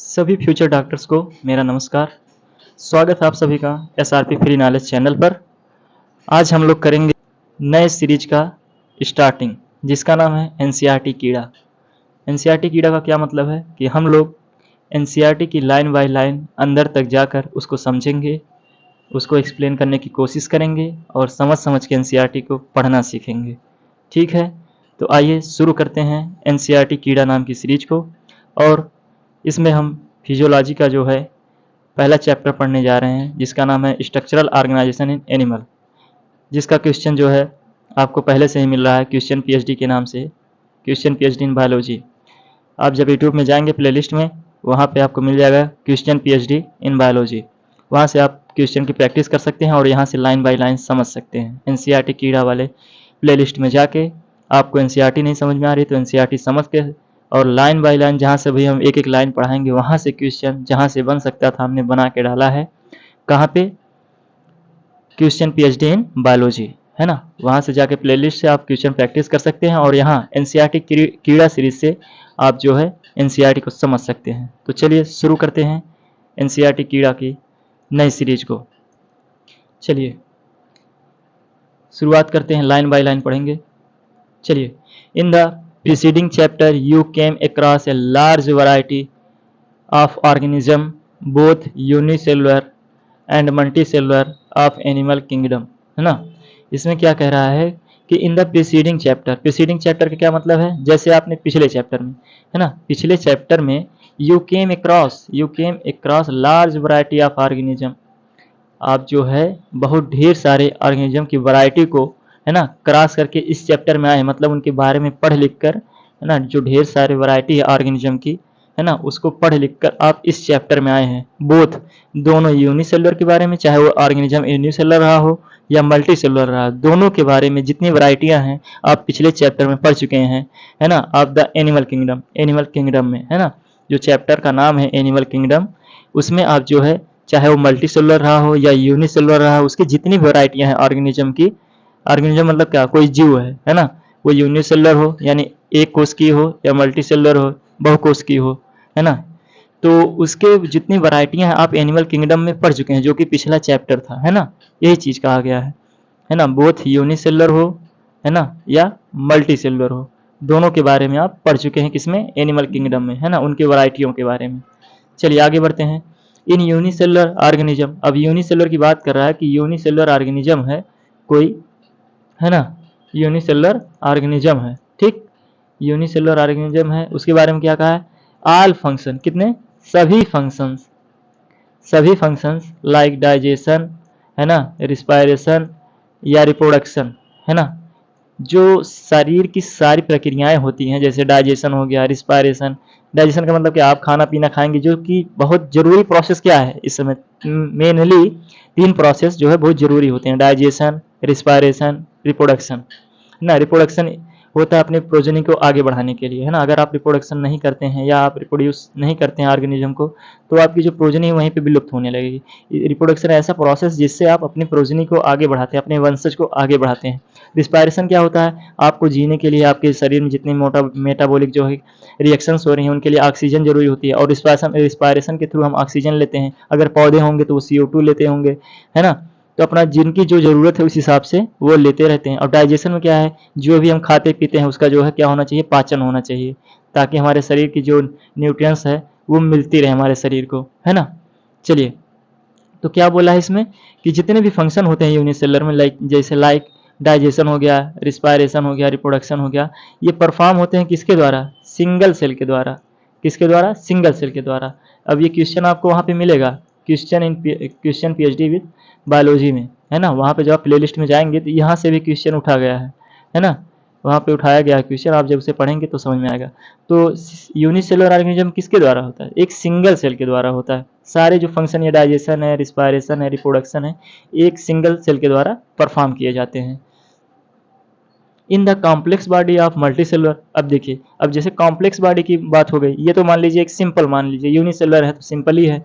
सभी future doctors को मेरा नमस्कार। स्वागत है आप सभी का एसआरपी फ्री नॉलेज चैनल पर। आज हम लोग करेंगे नए सीरीज का स्टार्टिंग, जिसका नाम है एनसीईआरटी कीड़ा। एनसीईआरटी कीड़ा का क्या मतलब है कि हम लोग एनसीईआरटी की लाइन बाय लाइन अंदर तक जाकर उसको समझेंगे, उसको एक्सप्लेन करने की कोशिश करेंगे और समझ समझ के एनसीईआरटी को पढ़ना सीखेंगे। ठीक है, तो आइए शुरू करते हैं एनसीईआरटी कीड़ा नाम की सीरीज को। और इसमें हम फिजियोलॉजी का जो है पहला चैप्टर पढ़ने जा रहे हैं, जिसका नाम है स्ट्रक्चरल ऑर्गेनाइजेशन इन एनिमल, जिसका क्वेश्चन जो है आपको पहले से ही मिल रहा है क्वेश्चन पीएचडी के नाम से, क्वेश्चन पीएचडी इन बायोलॉजी। आप जब यूट्यूब में जाएंगे प्लेलिस्ट में, वहाँ पे आपको मिल जाएगा क्वेश्चन पीएचडी इन बायोलॉजी। वहाँ से आप क्वेश्चन की प्रैक्टिस कर सकते हैं और यहाँ से लाइन बाय लाइन समझ सकते हैं। एनसीईआरटी कीड़ा वाले प्लेलिस्ट में जाके आपको एनसीईआरटी नहीं समझ में आ रही तो एनसीईआरटी समझ के और लाइन बाय लाइन जहाँ से भी हम एक एक लाइन पढ़ाएंगे वहाँ से क्वेश्चन जहाँ से बन सकता था हमने बना के डाला है। कहाँ पे? क्वेश्चन पीएचडी इन बायोलॉजी, है ना। वहाँ से जाके प्लेलिस्ट से आप क्वेश्चन प्रैक्टिस कर सकते हैं और यहाँ एनसीईआरटी कीड़ा सीरीज से आप जो है एनसीईआरटी को समझ सकते हैं। तो चलिए शुरू करते हैं एनसीईआरटी कीड़ा की नई सीरीज को। चलिए शुरुआत करते हैं, लाइन बाय लाइन पढ़ेंगे। चलिए, in the preceding chapter you came across a large variety of organism, both unicellular and multicellular of animal kingdom, है ना। इसमें क्या कह रहा है कि in the preceding chapter, preceding chapter का क्या मतलब है? जैसे आपने पिछले चैप्टर में, है ना, पिछले चैप्टर में you came across large variety of organism, आप जो है बहुत ढेर सारे ऑर्गेनिज्म की वैरायटी को, है ना, क्रॉस करके इस चैप्टर में आए, मतलब उनके बारे में पढ़ लिख कर, है ना, जो ढेर सारे वैरायटी है ऑर्गेनिज्म की, है ना, उसको पढ़ लिख कर आप इस चैप्टर में आए हैं। बोथ, दोनों यूनिसेलुलर के बारे में, चाहे वो ऑर्गेनिज्म यूनिसेलुलर रहा हो या मल्टी सेलुलर रहा, दोनों के बारे में जितनी वैरायटियां हैं आप पिछले चैप्टर में पढ़ चुके हैं, है ना। Of the animal kingdom, animal kingdom में, है ना, जो चैप्टर का नाम है एनिमल किंगडम, उसमें आप जो है चाहे वो मल्टी सेलुलर रहा हो या यूनिसेलुलर रहा हो, उसकी जितनी वैरायटियां हैं ऑर्गेनिज्म की, ऑर्गेनिज्म मतलब क्या, कोई जीव है ना, वो यूनिसेलुलर हो यानी एक कोष की हो या मल्टी सेलुलर हो, बहुकोष की हो, है ना, तो उसके जितनी वैरायटियां हैं आप एनिमल किंगडम में पढ़ चुके हैं, जो कि पिछला चैप्टर था, है ना। यही चीज कहा गया है ना, बोथ यूनिसेलुलर हो, है ना, या मल्टी सेलुलर हो, दोनों के बारे में आप पढ़ चुके हैं किसमें, एनिमल किंगडम में, है ना, उनके वैरायटियों के बारे में। चलिए आगे बढ़ते हैं। इन यूनिसेलुलर ऑर्गेनिज्म, अब यूनिसेलुलर की बात कर रहा है कि यूनिसेलुलर ऑर्गेनिज्म है कोई, है ना, यूनिसेलुलर ऑर्गेनिज्म है, ठीक, यूनिसेलुलर ऑर्गेनिज्म है, उसके बारे में क्या कहा है, ऑल फंक्शन, कितने, सभी फंक्शंस, सभी फंक्शंस लाइक डाइजेशन, है ना, रिस्पायरेशन या रिप्रोडक्शन, है ना, जो शरीर की सारी प्रक्रियाएं होती हैं, जैसे डाइजेशन हो गया, रिस्पायरेशन, डाइजेशन का मतलब क्या, आप खाना पीना खाएंगे, जो कि बहुत जरूरी प्रोसेस क्या है इस समय, मेनली 3 प्रोसेस जो है बहुत जरूरी होते हैं, डाइजेशन, रिस्पायरेशन, रिप्रोडक्शन, ना। रिप्रोडक्शन होता है अपने प्रोजेनी को आगे बढ़ाने के लिए, है ना। अगर आप रिप्रोडक्शन नहीं करते हैं या आप रिप्रोड्यूस नहीं करते हैं ऑर्गेनिज्म को, तो आपकी जो प्रोजेनी है वहीं पे विलुप्त होने लगेगी। रिप्रोडक्शन ऐसा प्रोसेस जिससे आप अपनी प्रोजेनी को आगे बढ़ाते हैं, अपने वंशज को आगे बढ़ाते हैं। रिस्पायरेशन क्या होता है, आपको जीने के लिए आपके शरीर में जितनी मेटाबॉलिक जो है रिएक्शंस हो रही हैं उनके लिए ऑक्सीजन जरूरी होती है, और रिस्पायरेशन के थ्रू हम ऑक्सीजन लेते हैं। अगर पौधे होंगे तो वो CO2 लेते होंगे, है ना, तो अपना जिनकी जो जरूरत है उस हिसाब से वो लेते रहते हैं। और डाइजेशन में क्या है, जो भी हम खाते पीते हैं उसका जो है क्या होना चाहिए, पाचन होना चाहिए, ताकि हमारे शरीर की जो न्यूट्रिएंट्स है वो मिलती रहे हमारे शरीर को, है ना। चलिए, तो क्या बोला है इसमें कि जितने भी फंक्शन होते हैं यूनिसेलुलर में, लाइक डाइजेशन हो गया, रिस्पायरेशन हो गया, रिप्रोडक्शन हो गया, ये परफॉर्म होते हैं किसके द्वारा, सिंगल सेल के द्वारा। किसके द्वारा, सिंगल सेल के द्वारा। अब ये क्वेश्चन आपको वहाँ पे मिलेगा, क्वेश्चन पीएचडी विद बायोलॉजी में, है ना। वहाँ पे जब आप प्लेलिस्ट में जाएंगे तो यहाँ से भी क्वेश्चन उठा गया है ना, वहाँ पे उठाया गया क्वेश्चन, आप जब उसे पढ़ेंगे तो समझ में आएगा। तो यूनिसेलुलर ऑर्गेनिज्म किसके द्वारा होता है, एक सिंगल सेल के द्वारा होता है। सारे जो फंक्शन है, डाइजेशन है, रिस्पायरेशन है, रिप्रोडक्शन है, एक सिंगल सेल के द्वारा परफॉर्म किए जाते हैं। In the complex body of multicellular, अब देखिए, अब जैसे कॉम्प्लेक्स बॉडी की बात हो गई, ये तो मान लीजिए एक सिंपल, मान लीजिए यूनिसेलुलर है तो सिंपल ही है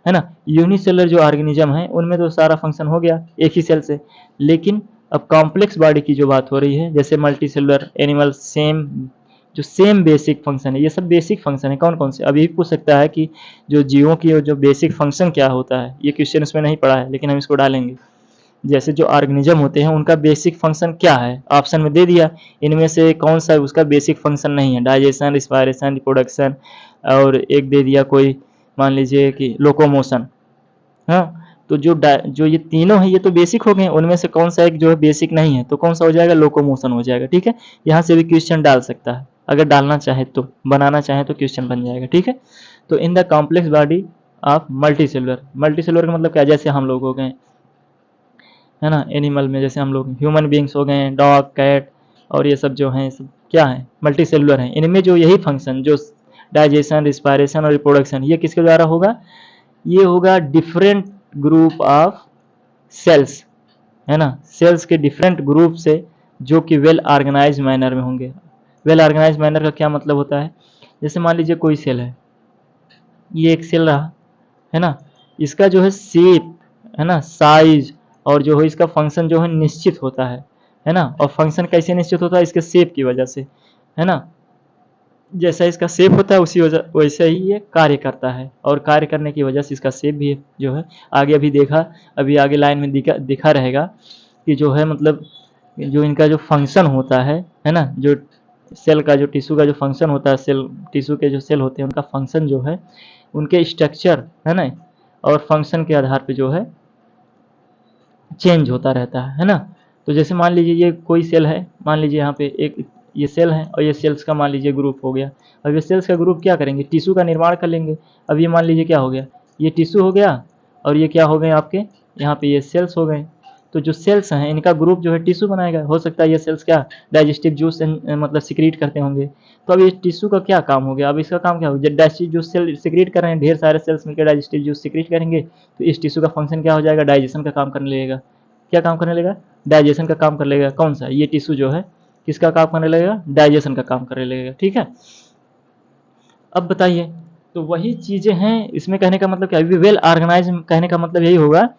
ना। यूनिसेलुलर जो ऑर्गेनिज्म है उनमें तो सारा फंक्शन हो गया एक ही सेल से, लेकिन अब कॉम्प्लेक्स बॉडी की जो बात हो रही है, जैसे मल्टीसेलुलर एनिमल, सेम जो सेम बेसिक फंक्शन है, ये सब बेसिक फंक्शन है। कौन कौन से? अभी पूछ सकता है कि जो जीवों की जो बेसिक फंक्शन क्या होता है, ये क्वेश्चन इसमें नहीं पढ़ा है लेकिन हम इसको डालेंगे। जैसे जो ऑर्गेनिज्म होते हैं उनका बेसिक फंक्शन क्या है, ऑप्शन में दे दिया, इनमें से कौन सा उसका बेसिक फंक्शन नहीं है, डाइजेशन, रिस्पायरेशन, रिप्रोडक्शन, और एक दे दिया कोई मान लीजिए कि लोकोमोशन। हाँ, तो जो ये तीनों हैं ये तो बेसिक हो गए, उनमें से कौन सा एक जो है बेसिक नहीं है, तो कौन सा हो जाएगा? लोकोमोशन हो जाएगा। ठीक है, यहाँ से भी क्वेश्चन डाल सकता है, अगर डालना चाहे तो, बनाना चाहे तो क्वेश्चन बन जाएगा। ठीक है, तो in the complex body of multicellular, multicellular का मतलब क्या? जैसे हम लोग हो गए, है ना, एनिमल में जैसे हम लोग ह्यूमन बींग्स हो गए, डॉग, कैट, और ये सब जो हैं सब क्या है? मल्टी सेलुलर हैं। इनमें जो यही फंक्शन जो डाइजेशन, रिस्पायरेशन और रिप्रोडक्शन, ये किसके द्वारा होगा? ये होगा डिफरेंट ग्रुप ऑफ सेल्स, है ना, सेल्स के डिफरेंट ग्रुप से, जो कि वेल ऑर्गेनाइज मैनर में होंगे। वेल ऑर्गेनाइज मैनर का क्या मतलब होता है? जैसे मान लीजिए कोई सेल है, ये एक सेल रहा, है ना, इसका जो है शेप, है ना, साइज, और जो है इसका फंक्शन जो है निश्चित होता है ना। और फंक्शन कैसे निश्चित होता है? इसके शेप की वजह से, है ना। जैसा इसका शेप होता है उसी वजह वैसे ही ये कार्य करता है, और कार्य करने की वजह से इसका शेप भी जो है आगे अभी देखा, अभी आगे लाइन में दिखा रहेगा कि जो है मतलब जो इनका जो फंक्शन होता है ना, जो सेल का जो टिश्यू का जो फंक्शन होता है, सेल टिश्यू के जो सेल होते हैं उनका फंक्शन जो है, उनके स्ट्रक्चर, है ना, और फंक्शन के आधार पे जो है चेंज होता रहता है ना। तो जैसे मान लीजिए ये कोई सेल है, मान लीजिए यहाँ पे एक ये सेल है, और ये सेल्स का मान लीजिए ग्रुप हो गया। अब ये सेल्स का ग्रुप क्या करेंगे? टिश्यू का निर्माण कर लेंगे। अब ये मान लीजिए क्या हो गया? ये टिश्यू हो गया, और ये क्या हो गए आपके यहाँ पे ये सेल्स हो गए। तो जो सेल्स हैं इनका ग्रुप जो है टिश्यू बनाएगा। हो सकता है ये सेल्स क्या डाइजेस्टिव जूस मतलब सिक्रीट करते होंगे। तो अब ये टिश्यू का क्या काम हो गया? अब इसका काम क्या होगा? जब डाइजेस्टिव जूस सेल सिक्रीट कर रहे हैं, ढेर सारे सेल्स मिलकर डाइजेस्टिव जूस सिक्रीट करेंगे, तो इस टिश्यू का फंक्शन क्या हो जाएगा? डाइजेशन का काम करने लगेगा। क्या काम करने लगेगा? डाइजेशन का काम कर लेगा। कौन सा? ये टिश्यू जो है किसका काम करने लगेगा? डाइजेशन का काम करने लगेगा। ठीक है, अब बताइए, तो वही चीजें हैं इसमें। कहने का मतलब क्या? वेल ऑर्गेनाइज कहने का मतलब यही होगा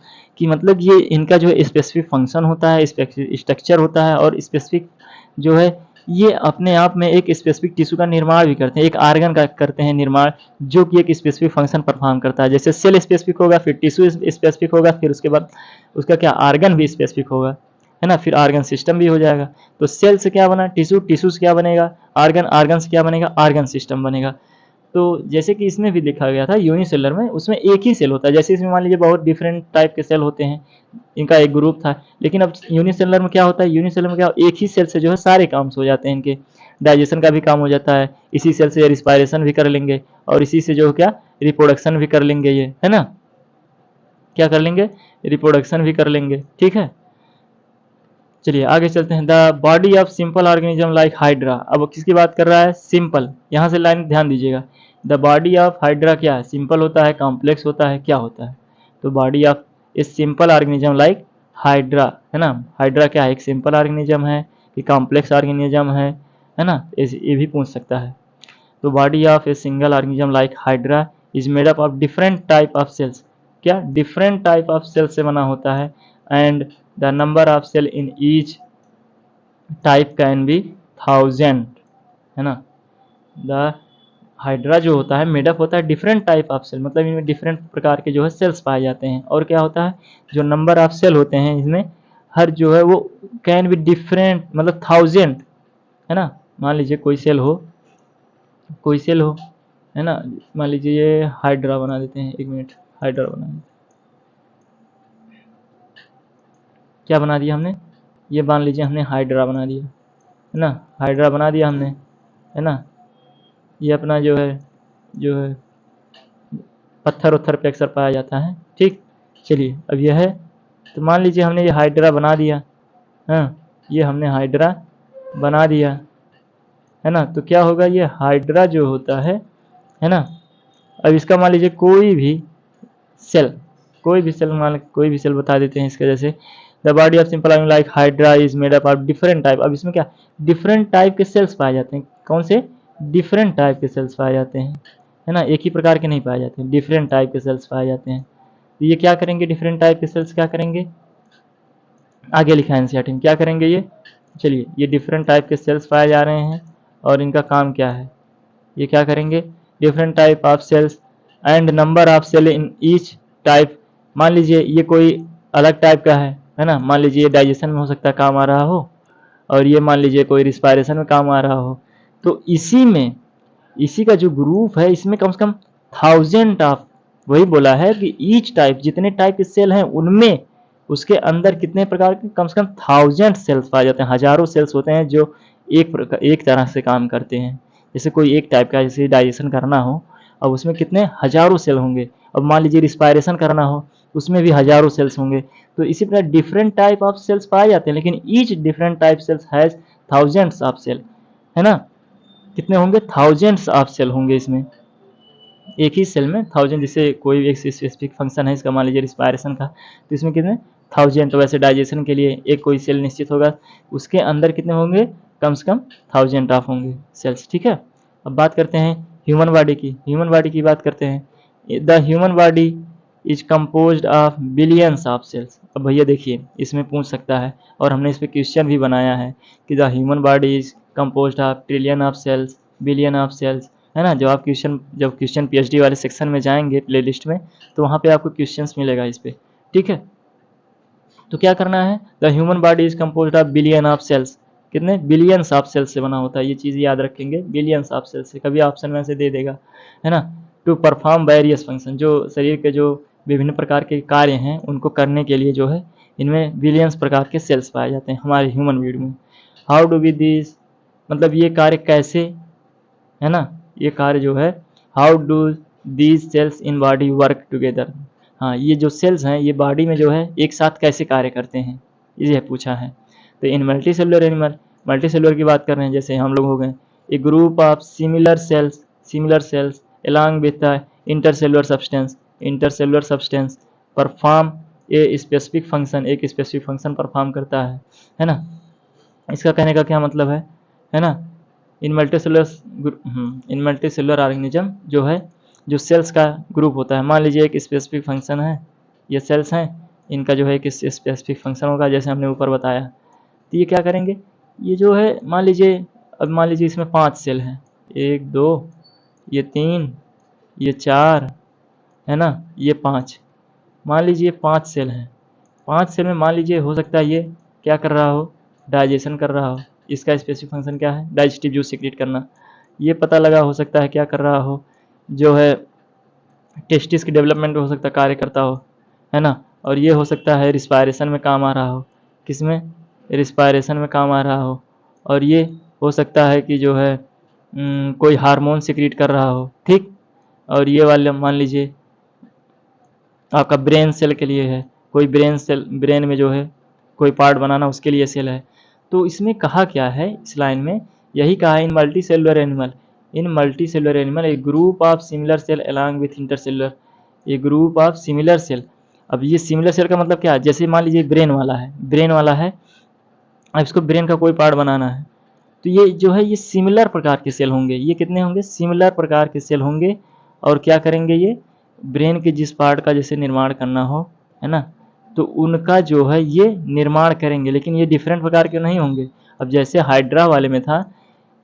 कि मतलब ये इनका जो स्पेसिफिक फंक्शन होता है, स्ट्रक्चर होता है, और स्पेसिफिक जो है ये अपने आप में एक स्पेसिफिक टिश्यू का निर्माण भी करते हैं, एक आर्गन का करते हैं निर्माण, जो कि एक स्पेसिफिक फंक्शन परफॉर्म करता है। जैसे सेल स्पेसिफिक होगा, फिर टिश्यू स्पेसिफिक होगा, फिर उसके बाद उसका क्या आर्गन भी स्पेसिफिक होगा, है ना, फिर आर्गन सिस्टम भी हो जाएगा। तो सेल से क्या बना? टिश्यू, टिश्यू से क्या बनेगा? आर्गन, आर्गन से क्या बनेगा? आर्गन सिस्टम बनेगा। तो जैसे कि इसमें भी लिखा गया था यूनिसेलर में, उसमें एक ही सेल होता है। जैसे इसमें मान लीजिए बहुत डिफरेंट टाइप के सेल होते हैं, इनका एक ग्रुप था, लेकिन अब यूनिसेलर में क्या होता है? यूनिसेलर में क्या, एक ही सेल से जो है सारे काम हो जाते हैं इनके। डाइजेशन का भी काम हो जाता है, इसी सेल से रिस्पायरेशन भी कर लेंगे, और इसी से जो क्या रिप्रोडक्शन भी कर लेंगे, ये है ना, क्या कर लेंगे? रिप्रोडक्शन भी कर लेंगे। ठीक है, चलिए आगे चलते हैं। The body of simple organism like hydra. अब किसकी बात कर रहा है? सिंपल। यहाँ से लाइन ध्यान दीजिएगा। द बॉडी ऑफ हाइड्रा क्या है? सिंपल होता है, कॉम्प्लेक्स होता है, क्या होता है? तो body of a simple organism like hydra, है ना। हाइड्रा क्या है? एक सिंपल ऑर्गेनिज्म है कि कॉम्प्लेक्स ऑर्गेनिज्म है ना, ये भी पूछ सकता है। तो body of a single organism like hydra is made up of different type of cells. क्या? डिफरेंट टाइप ऑफ सेल्स से बना होता है। And the number of cell in each type can be 1000, है ना। द हाइड्रा जो होता है मेडअप होता है डिफरेंट टाइप ऑफ सेल, मतलब इनमें डिफरेंट प्रकार के जो है सेल्स पाए जाते हैं। और क्या होता है? जो नंबर ऑफ सेल होते हैं इसमें, हर जो है वो कैन बी डिफरेंट, मतलब 1000, है ना। मान लीजिए कोई सेल हो, कोई सेल हो, है ना, मान लीजिए ये हाइड्रा बना देते हैं, 1 मिनट, हाइड्रा बना देते, क्या बना दिया हमने? ये मान लीजिए हमने हाइड्रा बना दिया, है ना, हाइड्रा बना दिया हमने, है ना। ये अपना जो है पत्थर उत्थर पे अक्सर पाया जाता है। ठीक, चलिए अब यह है, तो मान लीजिए हमने ये हाइड्रा बना दिया, हाँ, ये हमने हाइड्रा बना दिया, है ना। तो क्या होगा? ये हाइड्रा जो होता है ना, अब इसका मान लीजिए कोई भी सेल, कोई भी सेल बता देते हैं इसके। जैसे the body of simple organism like hydra is made up of different type. अब इसमें क्या डिफरेंट टाइप के सेल्स पाए जाते हैं? कौन से? डिफरेंट टाइप के सेल्स पाए जाते हैं, है ना, एक ही प्रकार के नहीं पाए जाते हैं, डिफरेंट टाइप के सेल्स पाए जाते हैं। तो ये क्या करेंगे? डिफरेंट टाइप के सेल्स क्या करेंगे? आगे लिखा है एनसीईआरटी में, क्या करेंगे ये? चलिए, ये डिफरेंट टाइप के सेल्स पाए जा रहे हैं, और इनका काम क्या है। ये क्या करेंगे, different type of cells and number of cell in each type. मान लीजिए ये कोई अलग टाइप का है ना, मान लीजिए ये डाइजेशन में हो सकता है काम आ रहा हो, और ये मान लीजिए कोई रिस्पायरेशन में काम आ रहा हो। तो इसी में, इसी का जो ग्रुप है इसमें कम से कम 1000 ऑफ, वही बोला है कि ईच टाइप, जितने टाइप के सेल हैं उनमें उसके अंदर कितने प्रकार के, कम से कम 1000 सेल्स पाए जाते हैं, हजारों सेल्स होते हैं जो एक तरह से काम करते हैं। जैसे कोई एक टाइप का, जैसे डाइजेशन करना हो, अब उसमें कितने हजारों सेल होंगे। अब मान लीजिए रिस्पायरेशन करना हो, उसमें भी हजारों सेल्स होंगे। तो इसी प्रकार डिफरेंट टाइप ऑफ सेल्स पाए जाते हैं, लेकिन each different type cells has thousands of cell, है ना। कितने होंगे, थाउजेंड्स ऑफ सेल होंगे इसमें, एक ही सेल में 1000। जैसे कोई एक स्पेसिफिक फंक्शन है इसका, मान लीजिए रिस्पायरेशन का, तो इसमें कितने 1000। तो वैसे डाइजेशन के लिए एक कोई सेल निश्चित होगा, उसके अंदर कितने होंगे, कम से कम 1000 ऑफ होंगे सेल्स, ठीक है। अब बात करते हैं ह्यूमन बॉडी की, ह्यूमन बॉडी की बात करते हैं। The human body is composed of billions of cells. अब भैया देखिए इसमें पूछ सकता है, और हमने इस पर क्वेश्चन भी बनाया है कि the human body is composed of trillion of cells, billion of cells, है ना। जब क्वेश्चन पीएचडी वाले सेक्शन में जाएंगे प्लेलिस्ट में, तो वहाँ पे आपको क्वेश्चंस मिलेगा इस पे, ठीक है। तो क्या करना है, the human body is composed of billion of cells, कितने बिलियंस ऑफ सेल्स से बना होता है, ये चीज़ याद रखेंगे, बिलियंस ऑफ सेल्स से, कभी ऑप्शन में से दे देगा, है ना। टू परफॉर्म वेरियस फंक्शन, जो शरीर के जो विभिन्न प्रकार के कार्य हैं उनको करने के लिए जो है इनमें बिलियंस प्रकार के सेल्स पाए जाते हैं हमारे ह्यूमन बॉडी में। हाउ डू बी दिस, मतलब ये कार्य कैसे, है ना, ये कार्य जो है, how do these cells in body work together. हाँ, ये जो सेल्स हैं ये बॉडी में जो है एक साथ कैसे कार्य करते हैं, ये पूछा है। तो in multicellular animal, multicellular की बात कर रहे हैं, जैसे हम लोग हो गए, a group of similar cells along with the intercellular substance perform a specific function, एक स्पेसिफिक फंक्शन परफॉर्म करता है ना। इसका कहने का क्या मतलब है ना। इन मल्टी सेलुलर ऑर्गेनिज्म जो है, जो सेल्स का ग्रुप होता है, मान लीजिए एक स्पेसिफिक फंक्शन है, ये सेल्स हैं, इनका जो है एक स्पेसिफिक फंक्शन होगा, जैसे हमने ऊपर बताया। तो ये क्या करेंगे, ये जो है मान लीजिए, अब मान लीजिए इसमें 5 सेल हैं, 1 2 ये 3 ये 4, है ना, ये 5, मान लीजिए 5 सेल हैं। 5 सेल में मान लीजिए हो सकता है ये क्या कर रहा हो, डाइजेशन कर रहा हो, इसका स्पेसिफिक फंक्शन क्या है, डाइजेस्टिव जूस सीक्रेट करना। ये पता लगा हो सकता है क्या कर रहा हो, जो है टेस्टिस की डेवलपमेंट हो सकता है कार्य करता हो, है ना। और ये हो सकता है रिस्पायरेशन में काम आ रहा हो, किसमें, रिस्पायरेशन में काम आ रहा हो। और ये हो सकता है कि जो है कोई हार्मोन सीक्रेट कर रहा हो, ठीक। और ये वाले मान लीजिए आपका ब्रेन सेल के लिए है, कोई ब्रेन में जो है कोई पार्ट बनाना उसके लिए सेल है। तो इसमें कहा क्या है इस लाइन में, यही कहा है, in multicellular animal a group of similar cell along with intercellular, a group of similar cell. अब ये सिमिलर सेल का मतलब क्या है, जैसे मान लीजिए ब्रेन वाला है, अब इसको ब्रेन का कोई पार्ट बनाना है, तो ये जो है ये सिमिलर प्रकार के सेल होंगे, ये कितने होंगे, सिमिलर प्रकार के सेल होंगे। और क्या करेंगे, ये ब्रेन के जिस पार्ट का जैसे निर्माण करना हो, है ना, तो उनका जो है ये निर्माण करेंगे, लेकिन ये डिफरेंट प्रकार के नहीं होंगे। अब जैसे हाइड्रा वाले में था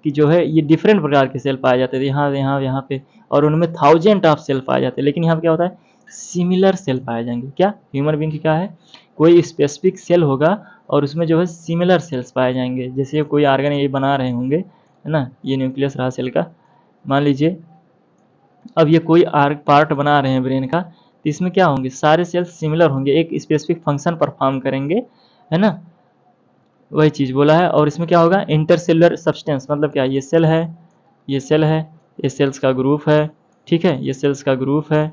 कि जो है ये डिफरेंट प्रकार के सेल पाए जाते थे, यहाँ पे, और उनमें 1000 ऑफ सेल पाए जाते हैं, लेकिन यहाँ पे क्या होता है, सिमिलर सेल पाए जाएंगे। क्या ह्यूमन बीइंग की क्या है, कोई स्पेसिफिक सेल होगा और उसमें जो है सिमिलर सेल्स पाए जाएंगे। जैसे कोई ऑर्गन ये बना रहे होंगे, है ना, ये न्यूक्लियस रहा सेल का, मान लीजिए अब ये कोई पार्ट बना रहे हैं ब्रेन का, तो इसमें क्या होंगे, सारे सेल्स सिमिलर होंगे, एक स्पेसिफिक फंक्शन परफॉर्म करेंगे, है ना, वही चीज़ बोला है। और इसमें क्या होगा, इंटरसेलुलर सब्सटेंस, मतलब क्या, ये सेल है, ये सेल्स का ग्रुप है, ठीक है, ये सेल्स का ग्रुप है,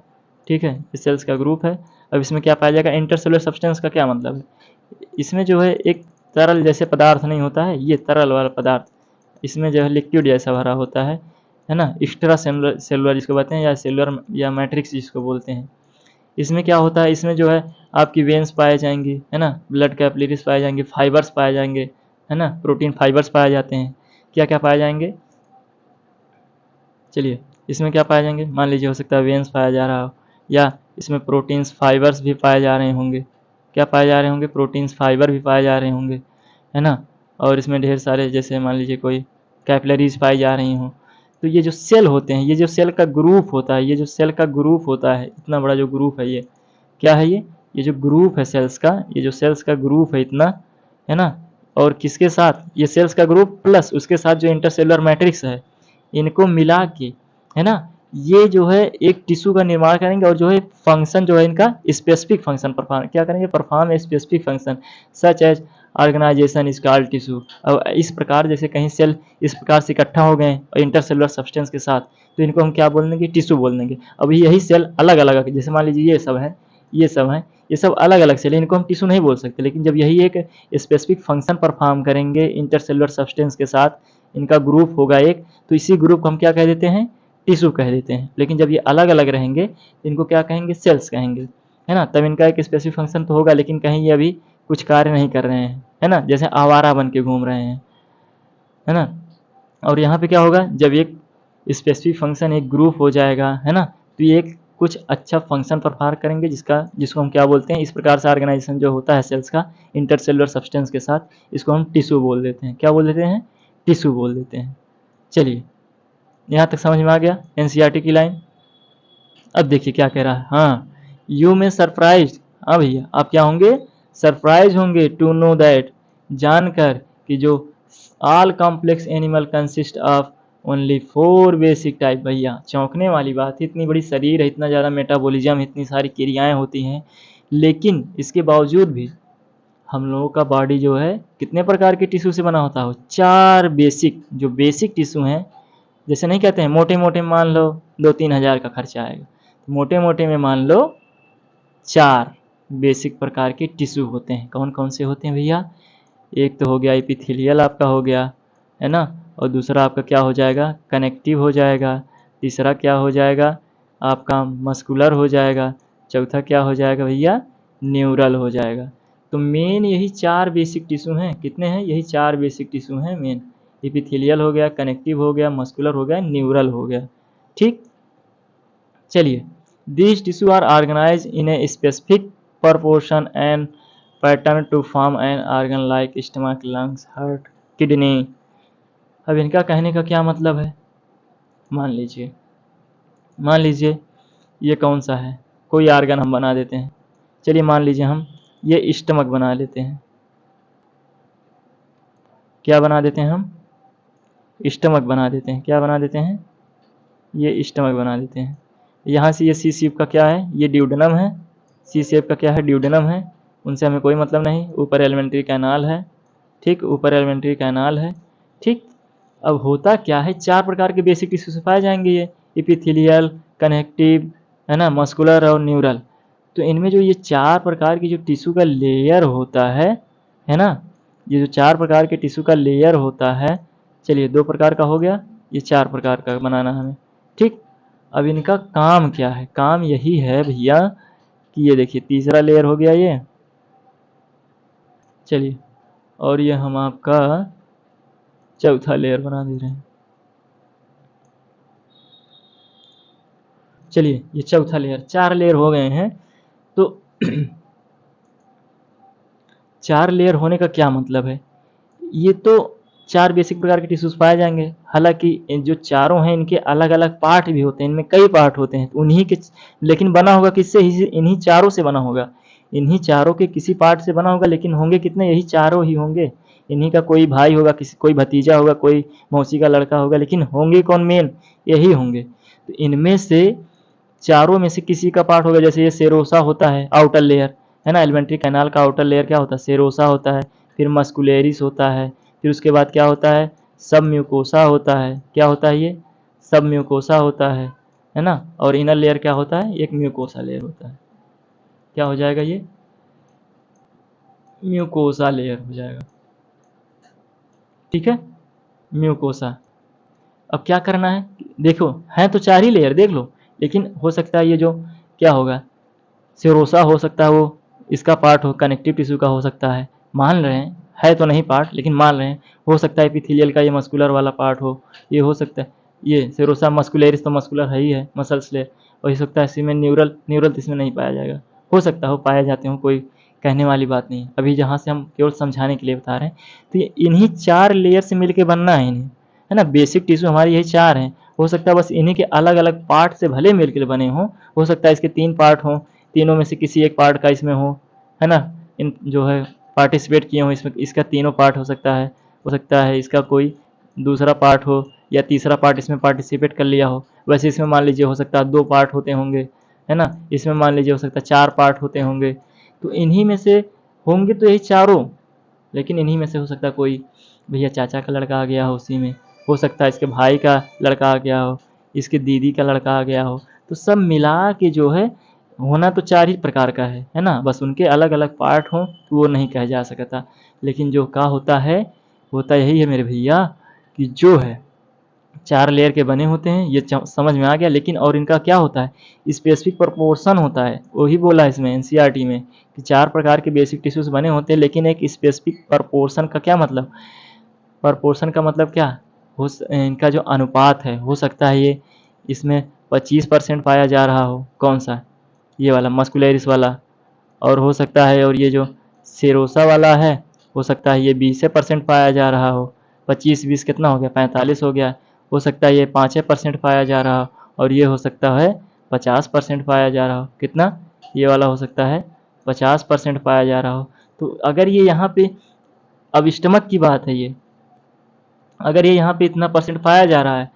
ठीक है, ये सेल्स का ग्रुप है। अब इसमें क्या पाया जाएगा, इंटरसेलुलर सब्सटेंस का क्या मतलब है, इसमें जो है एक तरल जैसे पदार्थ नहीं होता है, ये तरल वाला पदार्थ, इसमें जो है लिक्विड जैसा भरा होता है ना, एक्स्ट्रा सेलुलर जिसको बोलते हैं, या सेलुलर या मैट्रिक्स जिसको बोलते हैं। इसमें क्या होता है, इसमें जो है आपकी वेन्स पाए जाएंगी, है ना, ब्लड कैपिलरीज पाए जाएंगे, फाइबर्स पाए जाएंगे, है ना, प्रोटीन फाइबर्स पाए जाते हैं। क्या क्या पाए जाएंगे, चलिए इसमें क्या पाए जाएंगे, मान लीजिए हो सकता है वेन्स पाया जा रहा हो, या इसमें प्रोटीन्स फाइबर्स भी पाए जा रहे होंगे। क्या पाए जा रहे होंगे, प्रोटीन्स फाइबर भी पाए जा रहे होंगे, है ना। और इसमें ढेर सारे, जैसे मान लीजिए कोई कैपिलरीज पाई जा रही हों। तो ये जो सेल होते हैं, ये जो सेल का ग्रुप होता है, ये जो सेल का ग्रुप होता है, इतना बड़ा जो ग्रुप है, ये क्या है? ये जो ग्रुप है सेल्स का, ये जो सेल्स का ग्रुप है इतना, है ना, और किसके साथ? ये सेल्स का ग्रुप प्लस उसके साथ जो इंटरसेलुलर मैट्रिक्स है, इनको मिला के, है ना, ये जो है एक टिश्यू का निर्माण करेंगे और जो है फंक्शन जो है इनका स्पेसिफिक फंक्शन परफॉर्म क्या करेंगे? Perform specific function such as organization called tissue. अब इस प्रकार जैसे कहीं सेल इस प्रकार से इकट्ठा हो गए और इंटरसेलुलर सब्सटेंस के साथ, तो इनको हम क्या बोल देंगे? टिश्यू बोल देंगे। अब यही सेल अलग अलग है, जैसे मान लीजिए ये सब है, ये सब है, ये सब अलग अलग सेल, इनको हम टिश्यू नहीं बोल सकते, लेकिन जब यही एक स्पेसिफिक फंक्शन परफॉर्म करेंगे इंटरसेलुलर सब्सटेंस के साथ, इनका ग्रुप होगा एक, तो इसी ग्रुप को हम क्या कह देते हैं? टिश्यू कह देते हैं। लेकिन जब ये अलग अलग रहेंगे तो इनको क्या कहेंगे? सेल्स कहेंगे, है ना। तब इनका एक स्पेसिफिक फंक्शन तो होगा, लेकिन कहीं ये अभी कुछ कार्य नहीं कर रहे हैं, है ना, जैसे आवारा बन के घूम रहे हैं, है ना। और यहाँ पे क्या होगा? जब एक स्पेसिफिक फंक्शन एक ग्रुप हो जाएगा, है ना, तो ये एक कुछ अच्छा फंक्शन परफॉर्म करेंगे जिसको हम क्या बोलते हैं? इस प्रकार से ऑर्गेनाइजेशन जो होता है सेल्स का इंटरसेलुलर सब्सटेंस के साथ, इसको हम टिश्यू बोल देते हैं। क्या बोल देते हैं? टिश्यू बोल देते हैं। चलिए, यहाँ तक समझ में आ गया एनसीईआरटी की लाइन। अब देखिए क्या कह रहा है। हाँ, यू में सरप्राइज, हाँ भैया आप क्या होंगे? सरप्राइज होंगे टू नो दैट, जानकर कि जो all complex animal consist of only 4 basic type. भैया चौंकने वाली बात है, इतनी बड़ी शरीर है, इतना ज़्यादा मेटाबॉलिज्म, इतनी सारी क्रियाएं होती हैं, लेकिन इसके बावजूद भी हम लोगों का बॉडी जो है कितने प्रकार के टिश्यू से बना होता है? 4 बेसिक, जो बेसिक टिश्यू हैं, जैसे नहीं कहते हैं मोटे मोटे मान लो 2-3 हज़ार का खर्चा आएगा, तो मोटे मोटे में मान लो 4 बेसिक प्रकार के टिश्यू होते हैं। कौन कौन से होते हैं भैया? एक तो हो गया एपिथेलियल आपका हो गया, है ना, और दूसरा आपका क्या हो जाएगा? कनेक्टिव हो जाएगा। तीसरा क्या हो जाएगा? आपका मस्कुलर हो जाएगा। चौथा क्या हो जाएगा भैया? न्यूरल हो जाएगा। तो मेन यही 4 बेसिक टिश्यू हैं। कितने हैं? यही 4 बेसिक टिश्यू हैं मेन। एपिथेलियल हो गया, कनेक्टिव हो गया, मस्कुलर हो गया, न्यूरल हो गया। ठीक, चलिए, these tissue are organized in a specific proportion and pattern to form an organ like stomach, lungs, heart, kidney। अब इनका कहने का क्या मतलब है? मान लीजिए ये कौन सा है? कोई ऑर्गन हम बना देते हैं। चलिए मान लीजिए हम ये स्टमक बना लेते हैं। क्या बना देते हैं हम? स्टमक बना देते हैं। क्या बना देते हैं? ये स्टमक बना देते हैं। यहाँ से ये सी शेप का क्या है? ये ड्यूडेनम है। सी शेप का क्या है? ड्यूडेनम है। उनसे हमें कोई मतलब नहीं। ऊपर एलिमेंट्री कैनाल है, ठीक, ऊपर एलिमेंट्री कैनाल है, ठीक। अब होता क्या है? 4 प्रकार के बेसिक टिश्यू से पाए जाएंगे ये, एपिथेलियल, कनेक्टिव, है ना, मस्कुलर और न्यूरल। तो इनमें जो ये 4 प्रकार की जो टिश्यू का लेयर होता है ना, ये जो 4 प्रकार के टिश्यू का लेयर होता है, चलिए 2 प्रकार का हो गया, ये 4 प्रकार का बनाना हमें, ठीक। अब इनका काम क्या है? काम यही है भैया कि ये देखिए तीसरा लेयर हो गया ये, चलिए, और ये हम आपका चौथा लेयर बना दे रहे हैं। चलिए ये चौथा लेयर, 4 लेयर हो गए हैं। तो 4 लेयर होने का क्या मतलब है? ये तो 4 बेसिक प्रकार के टिश्यूज पाए जाएंगे। हालांकि जो चारों हैं इनके अलग अलग पार्ट भी होते हैं, इनमें कई पार्ट होते हैं, उन्हीं के, लेकिन बना होगा किससे? इन्हीं चारों से बना होगा, इन्हीं चारों के किसी पार्ट से बना होगा, लेकिन होंगे कितने? यही चारों ही होंगे। इन्हीं का कोई भाई होगा, किसी कोई भतीजा होगा, कोई मौसी का लड़का होगा, लेकिन होंगे कौन? मेन यही होंगे। तो इनमें से चारों में से किसी का पार्ट होगा। जैसे ये सेरोसा होता है, आउटर लेयर, है ना, एलिमेंट्री कैनाल का आउटर लेयर क्या होता है? सेरोसा होता है। फिर मस्कुलेरिस होता है। फिर उसके बाद क्या होता है? सब म्यूकोसा होता है। क्या होता है ये? सब म्यूकोसा होता है ना। और इनर लेयर क्या होता है? एक म्यूकोसा लेयर होता है। क्या हो जाएगा ये? म्यूकोसा लेयर हो जाएगा, ठीक है, म्यूकोसा। अब क्या करना है? देखो है तो 4 ही लेयर, देख लो, लेकिन हो सकता है ये जो क्या होगा, सेरोसा हो सकता है, वो इसका पार्ट हो, कनेक्टिव टिश्यू का हो सकता है, मान रहे हैं, है तो नहीं पार्ट, लेकिन मान रहे हैं। हो सकता है एपिथेलियल का ये मस्कुलर वाला पार्ट हो, ये हो सकता है, ये सेरोसा मस्कुलरिस तो मस्कुलर है ही है, मसल्स लेयर। और हो सकता है इसमें न्यूरल तो इसमें नहीं पाया जाएगा, हो सकता हो पाए जाते हो, कोई कहने वाली बात नहीं। अभी जहाँ से हम केवल समझाने के लिए बता रहे हैं। तो ये इन्हीं 4 लेयर से मिलके बनना है इन्हें, है ना। बेसिक टिश्यू हमारे यही 4 हैं। हो सकता है बस इन्हीं के अलग अलग पार्ट से भले मिल के बने हों, हो सकता है इसके 3 पार्ट हों, तीनों में से किसी एक पार्ट का इसमें है ना, इन जो है पार्टिसिपेट किए हों इसमें, इसका तीनों पार्ट हो सकता है इसका कोई दूसरा पार्ट हो या तीसरा पार्ट इसमें पार्टिसिपेट कर लिया हो। वैसे इसमें मान लीजिए हो सकता है 2 पार्ट होते होंगे, है ना। इसमें मान लीजिए हो सकता है 4 पार्ट होते होंगे। तो इन्हीं में से होंगे तो यही चारों, लेकिन इन्हीं में से हो सकता है कोई भैया चाचा का लड़का आ गया हो उसी में, हो सकता है इसके भाई का लड़का आ गया हो, इसके दीदी का लड़का आ गया हो। तो सब मिला के जो है होना तो 4 ही प्रकार का है ना। बस उनके अलग अलग पार्ट हों तो वो नहीं कहा जा सकता। लेकिन जो का होता यही है मेरे भैया कि जो है 4 लेयर के बने होते हैं, ये समझ में आ गया। लेकिन और इनका क्या होता है, स्पेसिफिक प्रोपोर्शन होता है। वही बोला है इसमें एनसीईआरटी में कि 4 प्रकार के बेसिक टिश्यूज बने होते हैं, लेकिन एक स्पेसिफिक प्रोपोर्शन का क्या मतलब, प्रोपोर्शन का मतलब क्या हो, इनका जो अनुपात है, हो सकता है ये इसमें 25% पाया जा रहा हो, कौन सा, ये वाला मस्कुलरिस वाला, और हो सकता है और ये जो सेरोसा वाला है, हो सकता है ये 20% पाया जा रहा हो। 25-20 कितना हो गया, 45 हो गया। हो सकता है ये 5% पाया जा रहा हो, और ये हो सकता है 50% पाया जा रहा हो। कितना, ये वाला हो सकता है 50% पाया जा रहा हो। तो अगर ये यहाँ पे, अब स्टमक की बात है ये, अगर ये यहाँ पे इतना परसेंट पाया जा रहा है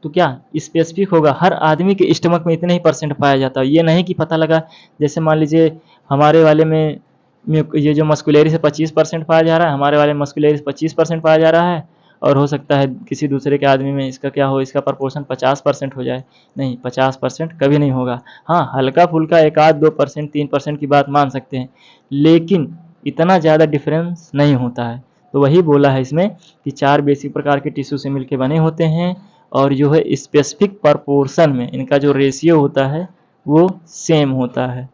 तो क्या स्पेसिफिक होगा, हर आदमी के स्टमक में इतने ही परसेंट पाया जाता है। ये नहीं कि पता लगा जैसे मान लीजिए हमारे वाले में ये जो मस्कुलरिस है 25% पाया जा रहा है, हमारे वाले में मस्कुलरिस 25% पाया जा रहा है, और हो सकता है किसी दूसरे के आदमी में इसका क्या हो, इसका प्रपोर्शन 50% हो जाए। नहीं, 50% कभी नहीं होगा। हाँ, हल्का फुल्का 1-2%, 3% की बात मान सकते हैं, लेकिन इतना ज़्यादा डिफरेंस नहीं होता है। तो वही बोला है इसमें कि 4 बेसिक प्रकार के टिश्यू से मिलकर बने होते हैं, और जो है स्पेसिफिक प्रपोर्शन में इनका जो रेशियो होता है वो सेम होता है।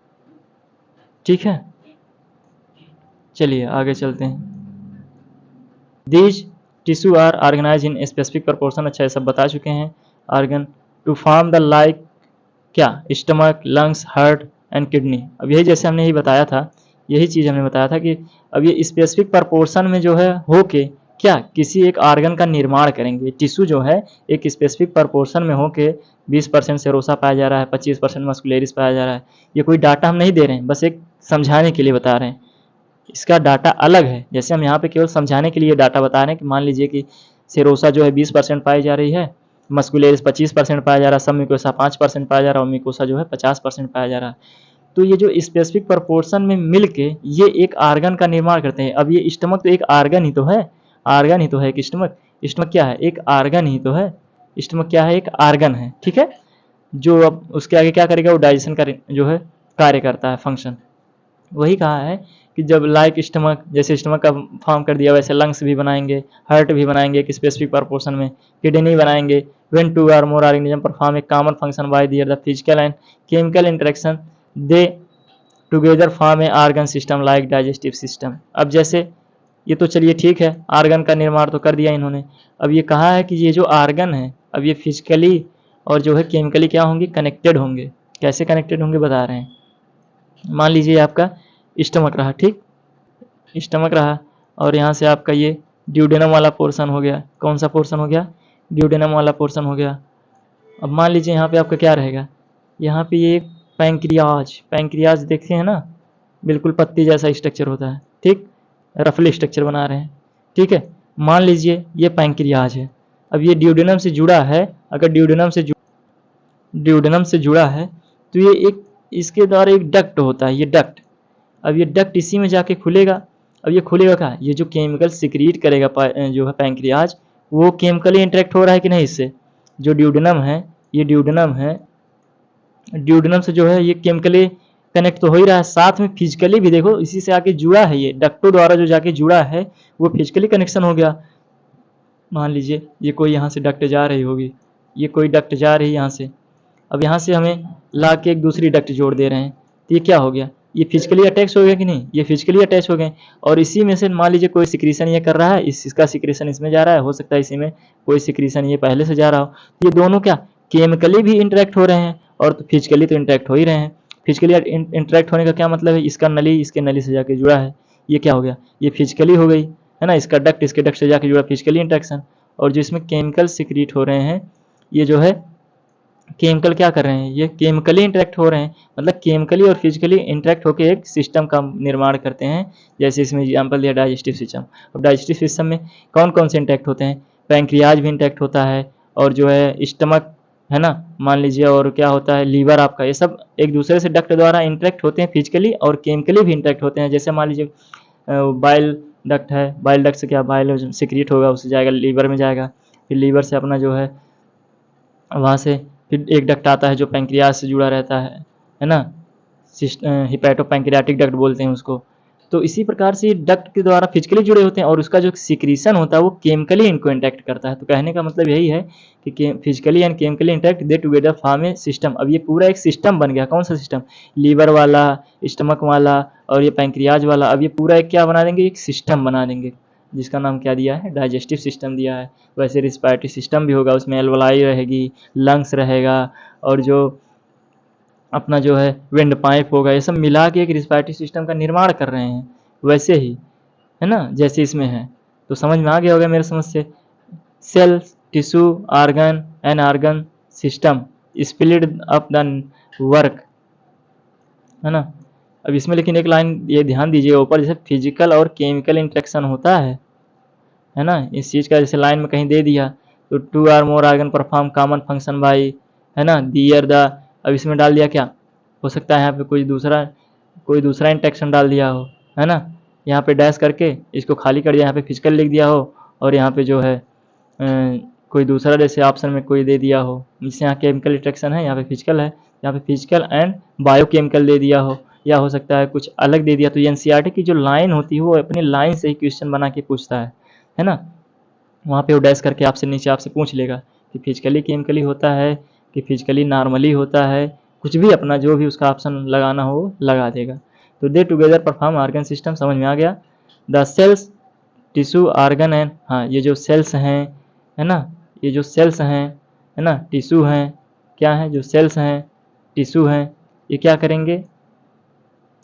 ठीक है, चलिए आगे चलते हैं। These tissue are organise in specific proportion, अच्छा ये सब बता चुके हैं। Organ to form the like क्या, stomach, lungs, heart and kidney. अब यही जैसे हमने यही बताया था, यही चीज़ हमने बताया था कि अब ये स्पेसिफिक प्रपोर्शन में जो है होके क्या किसी एक ऑर्गन का निर्माण करेंगे। टिश्यू जो है एक स्पेसिफिक प्रपोर्शन में होके 20% सेरोसा पाया जा रहा है, 25% मस्कुलरिस पाया जा रहा है। ये कोई डाटा हम नहीं दे रहे हैं, बस एक समझाने के लिए बता रहे हैं। इसका डाटा अलग है, जैसे हम यहाँ पे केवल समझाने के लिए डाटा बता रहे हैं कि मान लीजिए कि सेरोसा जो है 20% पाई जा रही है, मस्कुलरिस 25% पाया जा रहा है, सब म्यूकोसा 5% पाया जा रहा है, और म्यूकोसा जो है 50% पाया जा रहा है। तो ये जो स्पेसिफिक प्रपोर्शन में मिल के ये एक आर्गन का निर्माण करते हैं। अब ये स्टमक तो एक आर्गन ही तो है, आर्गन ही तो है एक स्टमक। स्टमक क्या है, एक आर्गन ही तो है। स्टमक क्या है, एक आर्गन है, ठीक है। जो अब उसके आगे क्या करेगा, वो डाइजेशन का जो है कार्य करता है, फंक्शन। वही कहा है कि जब लाइक स्टमक, जैसे स्टमक का फॉर्म कर दिया वैसे लंग्स भी बनाएंगे, हार्ट भी बनाएंगे एक स्पेसिफिक प्रपोर्शन में, किडनी बनाएंगे। व्हेन 2 और more organism perform a common function by their the physical and chemical interaction they together form a organ system like digestive system. अब जैसे ये तो चलिए ठीक है, ऑर्गन का निर्माण तो कर दिया इन्होंने। अब ये कहा है कि ये जो ऑर्गन है, अब ये फिजिकली और जो है केमिकली क्या होंगे, कनेक्टेड होंगे। कैसे कनेक्टेड होंगे बता रहे हैं। मान लीजिए आपका स्टमक रहा, ठीक, स्टमक रहा, और यहाँ से आपका ये ड्यूडेनम वाला पोर्शन हो गया। कौन सा पोर्शन हो गया, ड्यूडेनम वाला पोर्शन हो गया। अब मान लीजिए यहाँ पे आपका क्या रहेगा, यहाँ पे ये पैंक्रियाज, पैंक्रियाज देखते हैं ना, बिल्कुल पत्ती जैसा स्ट्रक्चर होता है, ठीक, रफली स्ट्रक्चर बना रहे हैं, ठीक है। मान लीजिए ये पैंक्रियाज है। अब ये ड्यूडेनम से जुड़ा है, अगर ड्यूडेनम से जुड़ा है तो ये एक, इसके द्वारा एक डक्ट होता है, ये डक्ट। अब ये डक्ट इसी में जाके खुलेगा। अब ये खुलेगा क्या, ये जो केमिकल सिक्रीट करेगा जो है पैंक्रियाज, वो केमिकली इंटरेक्ट हो रहा है कि नहीं इससे। जो ड्यूडेनम है, ये ड्यूडेनम है, ड्यूडेनम से जो है ये केमिकली कनेक्ट तो हो ही रहा है, साथ में फिजिकली भी देखो इसी से आके जुड़ा है, ये डक्टों द्वारा जो जाके जुड़ा है वो फिजिकली कनेक्शन हो गया। मान लीजिए ये कोई यहाँ से डक्ट जा रही होगी, ये कोई डक्ट जा रही है यहाँ से, अब यहाँ से हमें ला के एक दूसरी डक्ट जोड़ दे रहे हैं, तो ये क्या हो गया, ये फिजिकली अटैच हो गया कि नहीं, ये फिजिकली अटैच हो गए। और इसी में से मान लीजिए कोई सिक्रीशन ये कर रहा है, इसका सिक्रीशन इसमें जा रहा है, हो सकता है इसी में कोई सिक्रीशन ये पहले से जा रहा हो। ये दोनों क्या केमिकली भी इंटरेक्ट हो रहे हैं, और तो फिजिकली तो इंटरेक्ट हो ही रहे हैं। फिजिकली इंटरेक्ट होने का क्या मतलब है, इसका नली इसके नली से जाके जुड़ा है, ये क्या हो गया, ये फिजिकली हो गई, है ना। इसका डक्ट इसके डक्ट से जाके जुड़ा, फिजिकली इंटरेक्शन। और जो इसमें केमिकल सिक्रीट हो रहे हैं, ये जो है केमिकल क्या कर रहे हैं, ये केमिकली इंटरेक्ट हो रहे हैं, मतलब केमिकली और फिजिकली इंटरेक्ट होकर एक सिस्टम का निर्माण करते हैं। जैसे इसमें एग्जाम्पल दिया डाइजेस्टिव सिस्टम। अब डाइजेस्टिव सिस्टम में कौन कौन से इंटरेक्ट होते हैं, पैंक्रियाज भी इंटरेक्ट होता है, और जो है स्टमक है ना, मान लीजिए, और क्या होता है लीवर आपका, ये सब एक दूसरे से डक्ट द्वारा इंटरेक्ट होते हैं फिजिकली और केमिकली भी इंटरेक्ट होते हैं। जैसे मान लीजिए बाइल डक्ट है, बाइल डक्ट से क्या बाइल सिक्रीट होगा, उससे जाएगा लीवर में जाएगा, फिर लीवर से अपना जो है वहाँ से फिर एक डक्ट आता है जो पैंक्रियाज से जुड़ा रहता है ना, हिपैटो पैंक्रियाटिक डक्ट बोलते हैं उसको। तो इसी प्रकार से डक्ट के द्वारा फिजिकली जुड़े होते हैं और उसका जो सिक्रीशन होता है वो केमिकली इनको इंटरेक्ट करता है। तो कहने का मतलब यही है कि physically and chemically interact they together form A system. अब ये पूरा एक सिस्टम बन गया। कौन सा सिस्टम, लीवर वाला, स्टमक वाला और ये पैंक्रियाज वाला। अब ये पूरा एक क्या बना देंगे, एक सिस्टम बना देंगे, जिसका नाम क्या दिया है, डाइजेस्टिव सिस्टम दिया है। वैसे रिस्पायरेटरी सिस्टम भी होगा, उसमें एल्वलाई रहेगी, लंग्स रहेगा, और जो अपना जो है विंड पाइप होगा, ये सब मिला के एक रिस्पायरेटरी सिस्टम का निर्माण कर रहे हैं। वैसे ही है ना, जैसे इसमें है। तो समझ में आ गया होगा मेरे समझ से। Cell, tissue, organ and organ system split up the work, है ना। अब इसमें लेकिन एक लाइन ये ध्यान दीजिएगा ऊपर, जैसे फिजिकल और केमिकल इंटरेक्शन होता है ना, इस चीज़ का जैसे लाइन में कहीं दे दिया तो 2 or more organ perform common function by, है ना, दियर द। अब इसमें डाल दिया क्या, हो सकता है यहाँ पे कोई दूसरा इंटरेक्शन डाल दिया हो, है ना, यहाँ पे डैश करके इसको खाली कर दिया, यहाँ पे फिजिकल लिख दिया हो, और यहाँ पे जो है कोई दूसरा जैसे ऑप्शन में कोई दे दिया हो, जिससे यहाँ केमिकल इंटरेक्शन है, यहाँ पे फिजिकल है, यहाँ पे फिजिकल एंड बायोकेमिकल दे दिया हो, या हो सकता है कुछ अलग दे दिया। तो एनसीईआरटी की जो लाइन होती है वो अपनी लाइन से ही क्वेश्चन बना के पूछता है ना। वहाँ पे वो डैश करके आपसे नीचे आपसे पूछ लेगा कि फिजिकली केमिकली होता है कि फिजिकली नॉर्मली होता है, कुछ भी अपना जो भी उसका ऑप्शन लगाना हो वो लगा देगा। तो they together perform organ system, समझ में आ गया। The cells, tissue, organ and, हाँ ये जो सेल्स हैं, है ना, ये जो सेल्स हैं, है ना, टिश्यू हैं, क्या है, जो सेल्स हैं, टिश्यू हैं, ये क्या करेंगे,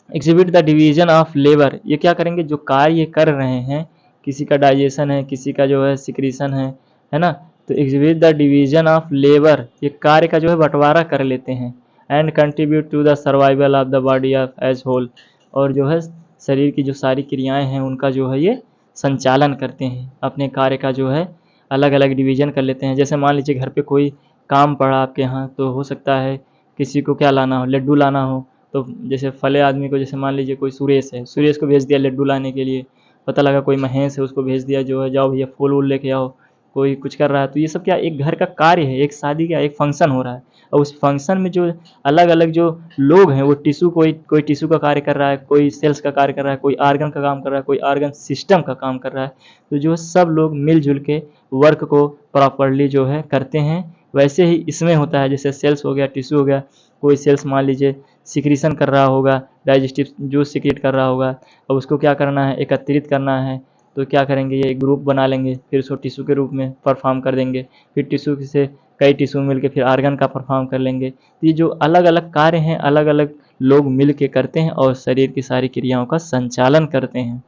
exhibit the division of labour. ये क्या करेंगे, जो कार्य कर रहे हैं, किसी का डाइजेशन है, किसी का जो है सिक्रीशन है ना, तो exhibit the division of labour, ये कार्य का जो है बंटवारा कर लेते हैं। And contribute to the survival of the body of as whole, और जो है शरीर की जो सारी क्रियाएं हैं उनका जो है ये संचालन करते हैं, अपने कार्य का जो है अलग अलग डिवीजन कर लेते हैं। जैसे मान लीजिए घर पे कोई काम पड़ा आपके यहाँ, तो हो सकता है किसी को क्या लाना हो, लड्डू लाना हो, तो जैसे फले आदमी को, जैसे मान लीजिए कोई सुरेश है, सुरेश को भेज दिया लड्डू लाने के लिए, पता लगा कोई महेश है, उसको भेज दिया जो है जाओ भैया फूल वूल लेके आओ, कोई कुछ कर रहा है। तो ये सब क्या एक घर का कार्य है, एक शादी का एक फंक्शन हो रहा है, और उस फंक्शन में जो अलग अलग जो लोग हैं वो टिश्यू, कोई टिश्यू का कार्य कर रहा है, कोई सेल्स का कार्य कर रहा है, कोई आर्गन का काम कर रहा है, कोई आर्गन सिस्टम का काम कर रहा है। तो जो सब लोग मिलजुल के वर्क को प्रॉपरली जो है करते हैं। वैसे ही इसमें होता है, जैसे सेल्स हो गया, टिश्यू हो गया, कोई सेल्स मान लीजिए सिक्रीशन कर रहा होगा, डाइजेस्टिव जूस सिक्रेट कर रहा होगा, अब उसको क्या करना है, एकत्रित करना है, तो क्या करेंगे, ये ग्रुप बना लेंगे, फिर उसको टिश्यू के रूप में परफॉर्म कर देंगे, फिर टिश्यू से कई टिश्यू मिलके फिर आर्गन का परफॉर्म कर लेंगे। तो ये जो अलग अलग कार्य हैं अलग अलग लोग मिल के करते हैं और शरीर की सारी क्रियाओं का संचालन करते हैं।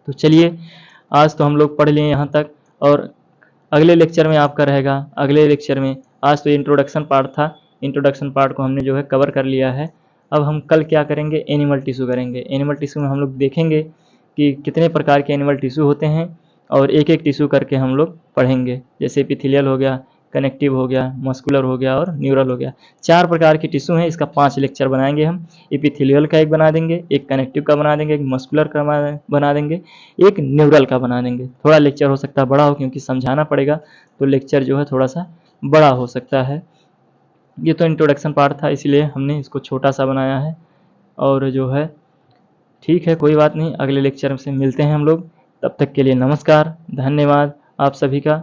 तो चलिए आज तो हम लोग पढ़ लिए यहाँ तक, और अगले लेक्चर में आपका रहेगा, अगले लेक्चर में, आज तो इंट्रोडक्शन पार्ट था, इंट्रोडक्शन पार्ट को हमने जो है कवर कर लिया है। अब हम कल क्या करेंगे, एनिमल टिश्यू करेंगे। एनिमल टिश्यू में हम लोग देखेंगे कि कितने प्रकार के एनिमल टिश्यू होते हैं, और एक एक टिश्यू करके हम लोग पढ़ेंगे। जैसे एपिथेलियल हो गया, कनेक्टिव हो गया, मस्कुलर हो गया और न्यूरल हो गया। 4 प्रकार के टिश्यू हैं, इसका 5 लेक्चर बनाएंगे हम। एपिथेलियल का एक बना देंगे, एक कनेक्टिव का बना देंगे, एक मस्कुलर का बना देंगे, एक न्यूरल का बना देंगे। थोड़ा लेक्चर हो सकता है बड़ा हो, क्योंकि समझाना पड़ेगा, तो लेक्चर जो है थोड़ा सा बड़ा हो सकता है। ये तो इंट्रोडक्शन पार्ट था, इसलिए हमने इसको छोटा सा बनाया है। और जो है ठीक है, कोई बात नहीं, अगले लेक्चर से मिलते हैं हम लोग। तब तक के लिए नमस्कार, धन्यवाद आप सभी का।